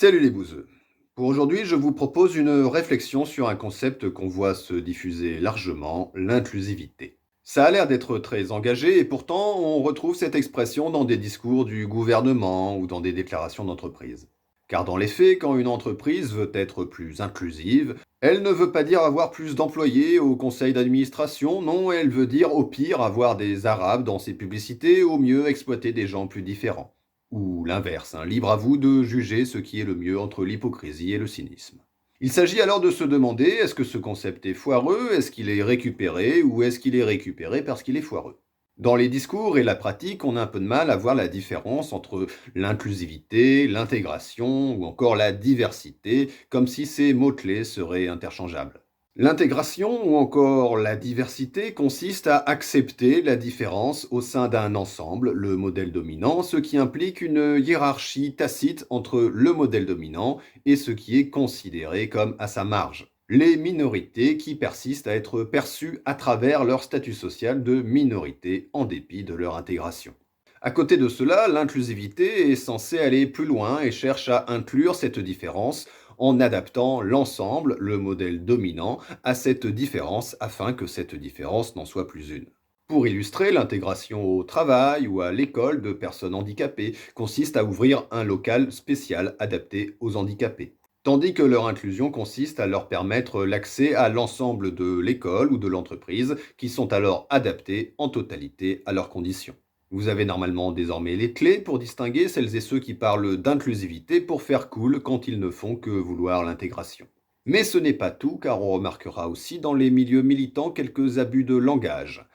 Salut les bouseux. Pour aujourd'hui, je vous propose une réflexion sur un concept qu'on voit se diffuser largement, l'inclusivité. Ça a l'air d'être très engagé et pourtant on retrouve cette expression dans des discours du gouvernement ou dans des déclarations d'entreprise. Car dans les faits, quand une entreprise veut être plus inclusive, elle ne veut pas dire avoir plus d'employés au conseil d'administration, non, elle veut dire au pire avoir des arabes dans ses publicités, au mieux exploiter des gens plus différents. Ou l'inverse, hein, libre à vous de juger ce qui est le mieux entre l'hypocrisie et le cynisme. Il s'agit alors de se demander, est-ce que ce concept est foireux, est-ce qu'il est récupéré, ou est-ce qu'il est récupéré parce qu'il est foireux? Dans les discours et la pratique, on a un peu de mal à voir la différence entre l'inclusivité, l'intégration ou encore la diversité, comme si ces mots-clés seraient interchangeables. L'intégration ou encore la diversité consiste à accepter la différence au sein d'un ensemble, le modèle dominant, ce qui implique une hiérarchie tacite entre le modèle dominant et ce qui est considéré comme à sa marge. Les minorités qui persistent à être perçues à travers leur statut social de minorité en dépit de leur intégration. À côté de cela, l'inclusivité est censée aller plus loin et cherche à inclure cette différence en adaptant l'ensemble, le modèle dominant, à cette différence afin que cette différence n'en soit plus une. Pour illustrer, l'intégration au travail ou à l'école de personnes handicapées consiste à ouvrir un local spécial adapté aux handicapés, tandis que leur inclusion consiste à leur permettre l'accès à l'ensemble de l'école ou de l'entreprise qui sont alors adaptés en totalité à leurs conditions. Vous avez normalement désormais les clés pour distinguer celles et ceux qui parlent d'inclusivité pour faire cool quand ils ne font que vouloir l'intégration. Mais ce n'est pas tout, car on remarquera aussi dans les milieux militants quelques abus de langage.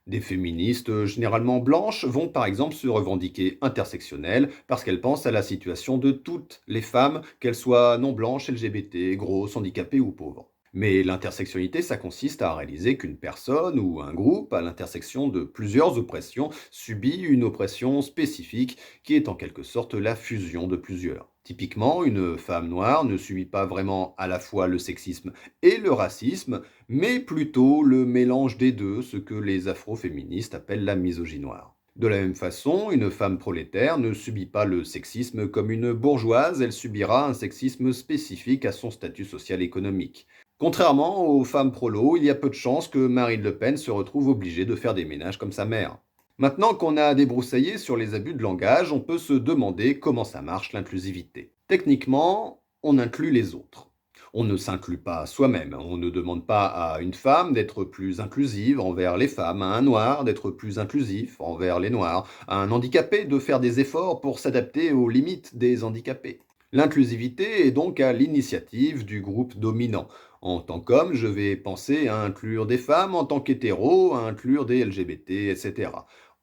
Des féministes généralement blanches vont par exemple se revendiquer intersectionnelles parce qu'elles pensent à la situation de toutes les femmes, qu'elles soient non blanches, LGBT, grosses, handicapées ou pauvres. Mais l'intersectionnalité, ça consiste à réaliser qu'une personne ou un groupe à l'intersection de plusieurs oppressions subit une oppression spécifique qui est en quelque sorte la fusion de plusieurs. Typiquement, une femme noire ne subit pas vraiment à la fois le sexisme et le racisme, mais plutôt le mélange des deux, ce que les afroféministes appellent la misogynie noire. De la même façon, une femme prolétaire ne subit pas le sexisme comme une bourgeoise, elle subira un sexisme spécifique à son statut social économique. Contrairement aux femmes prolos, il y a peu de chances que Marine Le Pen se retrouve obligée de faire des ménages comme sa mère. Maintenant qu'on a débroussaillé sur les abus de langage, on peut se demander comment ça marche l'inclusivité. Techniquement, on inclut les autres. On ne s'inclut pas soi-même. On ne demande pas à une femme d'être plus inclusive envers les femmes, à un noir d'être plus inclusif envers les noirs, à un handicapé de faire des efforts pour s'adapter aux limites des handicapés. L'inclusivité est donc à l'initiative du groupe dominant. En tant qu'homme, je vais penser à inclure des femmes, en tant qu'hétéro, à inclure des LGBT, etc.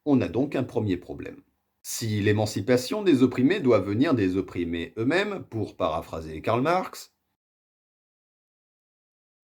On a donc un premier problème. Si l'émancipation des opprimés doit venir des opprimés eux-mêmes, pour paraphraser Karl Marx,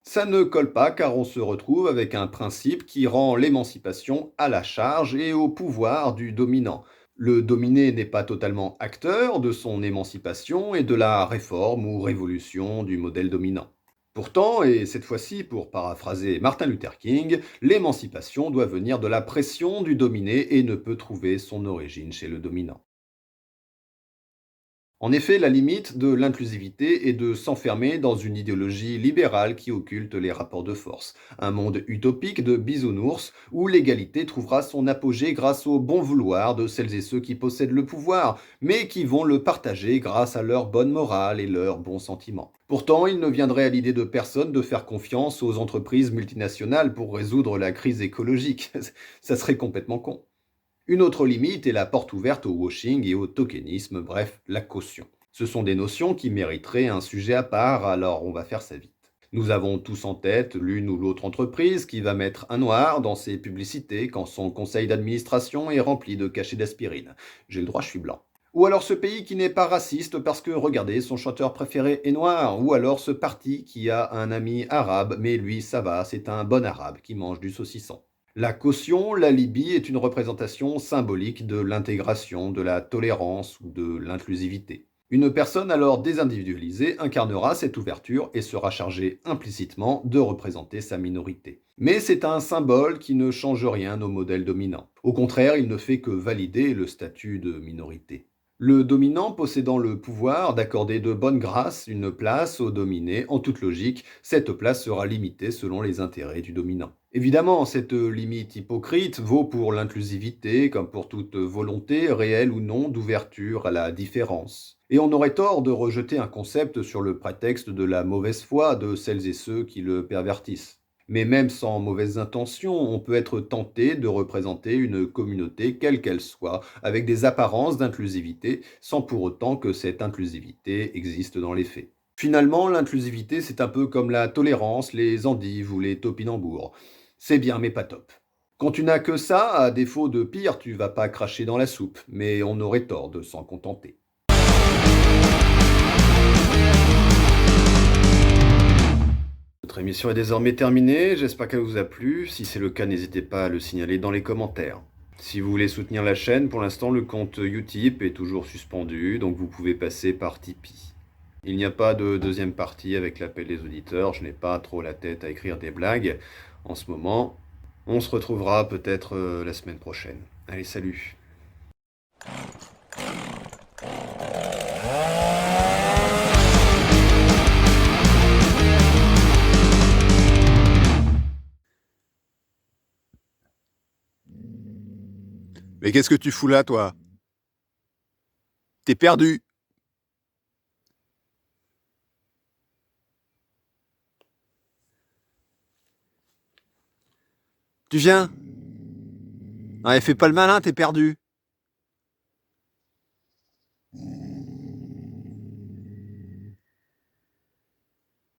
ça ne colle pas car on se retrouve avec un principe qui rend l'émancipation à la charge et au pouvoir du dominant. Le dominé n'est pas totalement acteur de son émancipation et de la réforme ou révolution du modèle dominant. Pourtant, et cette fois-ci pour paraphraser Martin Luther King, l'émancipation doit venir de la pression du dominé et ne peut trouver son origine chez le dominant. En effet, la limite de l'inclusivité est de s'enfermer dans une idéologie libérale qui occulte les rapports de force, un monde utopique de bisounours où l'égalité trouvera son apogée grâce au bon vouloir de celles et ceux qui possèdent le pouvoir, mais qui vont le partager grâce à leur bonne morale et leurs bons sentiments. Pourtant, il ne viendrait à l'idée de personne de faire confiance aux entreprises multinationales pour résoudre la crise écologique. Ça serait complètement con. Une autre limite est la porte ouverte au washing et au tokenisme, bref, la caution. Ce sont des notions qui mériteraient un sujet à part, alors on va faire ça vite. Nous avons tous en tête l'une ou l'autre entreprise qui va mettre un noir dans ses publicités quand son conseil d'administration est rempli de cachets d'aspirine. J'ai le droit, je suis blanc. Ou alors ce pays qui n'est pas raciste parce que, regardez, son chanteur préféré est noir. Ou alors ce parti qui a un ami arabe, mais lui, ça va, c'est un bon arabe qui mange du saucisson. La caution, la Libye, est une représentation symbolique de l'intégration, de la tolérance ou de l'inclusivité. Une personne alors désindividualisée incarnera cette ouverture et sera chargée implicitement de représenter sa minorité. Mais c'est un symbole qui ne change rien au modèle dominant. Au contraire, il ne fait que valider le statut de minorité. Le dominant possédant le pouvoir d'accorder de bonne grâce une place au dominé, en toute logique, cette place sera limitée selon les intérêts du dominant. Évidemment, cette limite hypocrite vaut pour l'inclusivité comme pour toute volonté, réelle ou non, d'ouverture à la différence. Et on aurait tort de rejeter un concept sur le prétexte de la mauvaise foi de celles et ceux qui le pervertissent. Mais même sans mauvaises intentions, on peut être tenté de représenter une communauté quelle qu'elle soit, avec des apparences d'inclusivité, sans pour autant que cette inclusivité existe dans les faits. Finalement, l'inclusivité, c'est un peu comme la tolérance, les endives ou les topinambours. C'est bien, mais pas top. Quand tu n'as que ça, à défaut de pire, tu vas pas cracher dans la soupe, mais on aurait tort de s'en contenter. Notre émission est désormais terminée, j'espère qu'elle vous a plu. Si c'est le cas, n'hésitez pas à le signaler dans les commentaires. Si vous voulez soutenir la chaîne, pour l'instant le compte Utip est toujours suspendu, donc vous pouvez passer par Tipeee. Il n'y a pas de deuxième partie avec l'appel des auditeurs, je n'ai pas trop la tête à écrire des blagues en ce moment. On se retrouvera peut-être la semaine prochaine. Allez, salut! Mais qu'est-ce que tu fous là, toi? T'es perdu. Tu viens? Ouais, fais pas le malin, t'es perdu.